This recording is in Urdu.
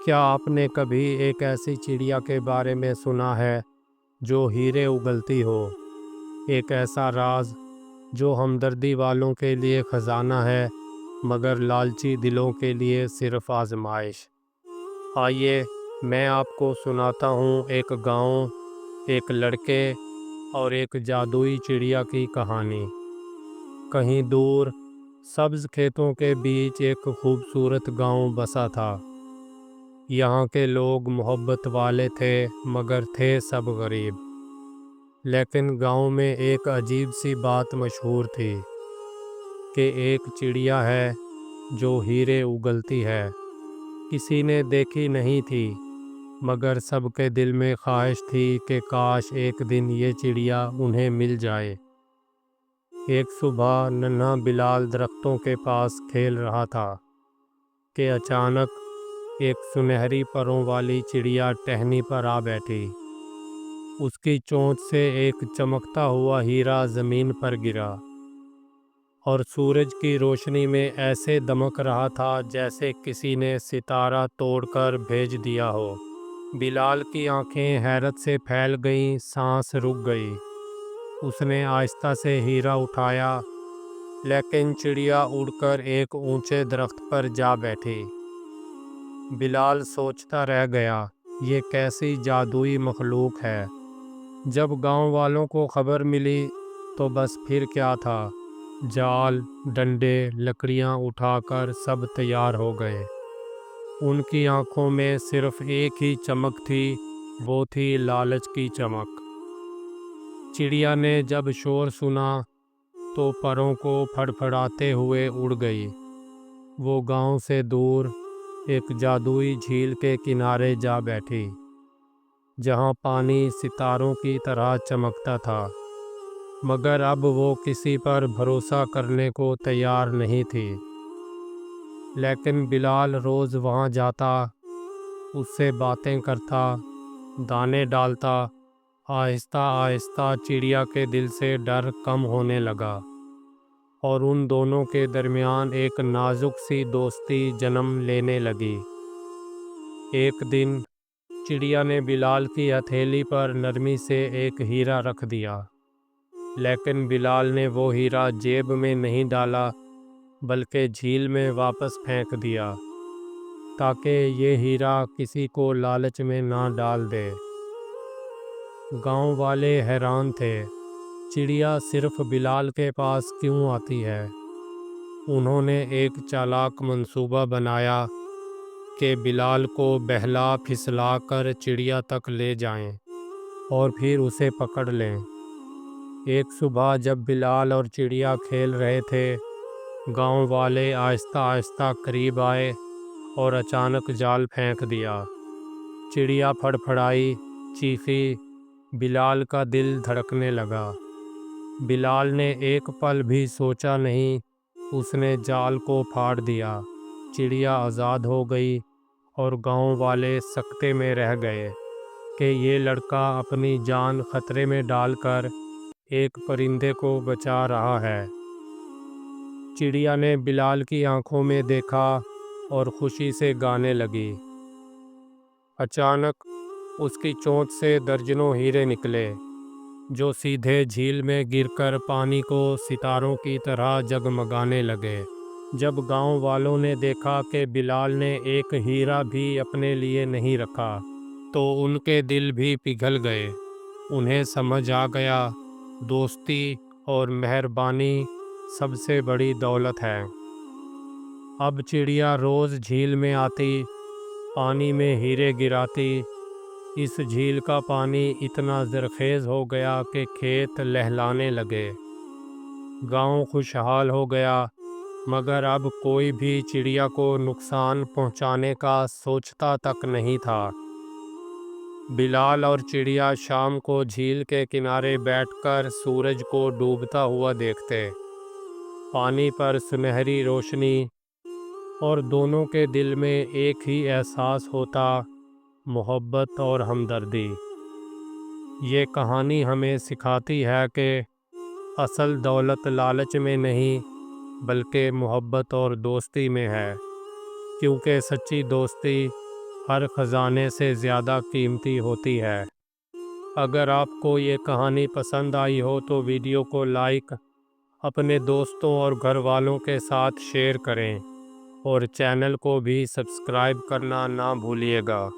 کیا آپ نے کبھی ایک ایسی چڑیا کے بارے میں سنا ہے جو ہیرے اگلتی ہو؟ ایک ایسا راز جو ہمدردی والوں کے لیے خزانہ ہے مگر لالچی دلوں کے لیے صرف آزمائش۔ آئیے میں آپ کو سناتا ہوں ایک گاؤں، ایک لڑکے اور ایک جادوئی چڑیا کی کہانی۔ کہیں دور سبز کھیتوں کے بیچ ایک خوبصورت گاؤں بسا تھا۔ یہاں کے لوگ محبت والے تھے مگر تھے سب غریب۔ لیکن گاؤں میں ایک عجیب سی بات مشہور تھی کہ ایک چڑیا ہے جو ہیرے اگلتی ہے۔ کسی نے دیکھی نہیں تھی مگر سب کے دل میں خواہش تھی کہ کاش ایک دن یہ چڑیا انہیں مل جائے۔ ایک صبح ننھا بلال درختوں کے پاس کھیل رہا تھا کہ اچانک ایک سنہری پروں والی چڑیا ٹہنی پر آ بیٹھی۔ اس کی چونچ سے ایک چمکتا ہوا ہیرا زمین پر گرا اور سورج کی روشنی میں ایسے دمک رہا تھا جیسے کسی نے ستارہ توڑ کر بھیج دیا ہو۔ بلال کی آنکھیں حیرت سے پھیل گئیں، سانس رک گئی۔ اس نے آہستہ سے ہیرا اٹھایا، لیکن چڑیا اڑ کر ایک اونچے درخت پر جا بیٹھی۔ بلال سوچتا رہ گیا، یہ کیسی جادوئی مخلوق ہے۔ جب گاؤں والوں کو خبر ملی تو بس پھر کیا تھا، جال، ڈنڈے، لکڑیاں اٹھا کر سب تیار ہو گئے۔ ان کی آنکھوں میں صرف ایک ہی چمک تھی، وہ تھی لالچ کی چمک۔ چڑیا نے جب شور سنا تو پروں کو پھڑپھڑاتے ہوئے اڑ گئی۔ وہ گاؤں سے دور ایک جادوئی جھیل کے کنارے جا بیٹھی، جہاں پانی ستاروں کی طرح چمکتا تھا، مگر اب وہ کسی پر بھروسہ کرنے کو تیار نہیں تھی۔ لیکن بلال روز وہاں جاتا، اس سے باتیں کرتا، دانے ڈالتا۔ آہستہ آہستہ چڑیا کے دل سے ڈر کم ہونے لگا اور ان دونوں کے درمیان ایک نازک سی دوستی جنم لینے لگی۔ ایک دن چڑیا نے بلال کی ہتھیلی پر نرمی سے ایک ہیرا رکھ دیا، لیکن بلال نے وہ ہیرا جیب میں نہیں ڈالا بلکہ جھیل میں واپس پھینک دیا تاکہ یہ ہیرا کسی کو لالچ میں نہ ڈال دے۔ گاؤں والے حیران تھے، چڑیا صرف بلال کے پاس کیوں آتی ہے؟ انہوں نے ایک چالاک منصوبہ بنایا کہ بلال کو بہلا پھسلا کر چڑیا تک لے جائیں اور پھر اسے پکڑ لیں۔ ایک صبح جب بلال اور چڑیا کھیل رہے تھے، گاؤں والے آہستہ آہستہ قریب آئے اور اچانک جال پھینک دیا۔ چڑیا پھڑپھڑائی، چیخی، بلال کا دل دھڑکنے لگا۔ بلال نے ایک پل بھی سوچا نہیں، اس نے جال کو پھاڑ دیا۔ چڑیا آزاد ہو گئی اور گاؤں والے سکتے میں رہ گئے کہ یہ لڑکا اپنی جان خطرے میں ڈال کر ایک پرندے کو بچا رہا ہے۔ چڑیا نے بلال کی آنکھوں میں دیکھا اور خوشی سے گانے لگی۔ اچانک اس کی چونچ سے درجنوں ہیرے نکلے جو سیدھے جھیل میں گر کر پانی کو ستاروں کی طرح جگمگانے لگے۔ جب گاؤں والوں نے دیکھا کہ بلال نے ایک ہیرا بھی اپنے لیے نہیں رکھا تو ان کے دل بھی پگھل گئے۔ انہیں سمجھ آ گیا، دوستی اور مہربانی سب سے بڑی دولت ہے۔ اب چڑیا روز جھیل میں آتی، پانی میں ہیرے گراتی۔ اس جھیل کا پانی اتنا زرخیز ہو گیا کہ کھیت لہلانے لگے۔ گاؤں خوشحال ہو گیا، مگر اب کوئی بھی چڑیا کو نقصان پہنچانے کا سوچتا تک نہیں تھا۔ بلال اور چڑیا شام کو جھیل کے کنارے بیٹھ کر سورج کو ڈوبتا ہوا دیکھتے۔ پانی پر سنہری روشنی، اور دونوں کے دل میں ایک ہی احساس ہوتا، محبت اور ہمدردی۔ یہ کہانی ہمیں سکھاتی ہے کہ اصل دولت لالچ میں نہیں بلکہ محبت اور دوستی میں ہے، کیونکہ سچی دوستی ہر خزانے سے زیادہ قیمتی ہوتی ہے۔ اگر آپ کو یہ کہانی پسند آئی ہو تو ویڈیو کو لائک، اپنے دوستوں اور گھر والوں کے ساتھ شیئر کریں اور چینل کو بھی سبسکرائب کرنا نہ بھولیے گا۔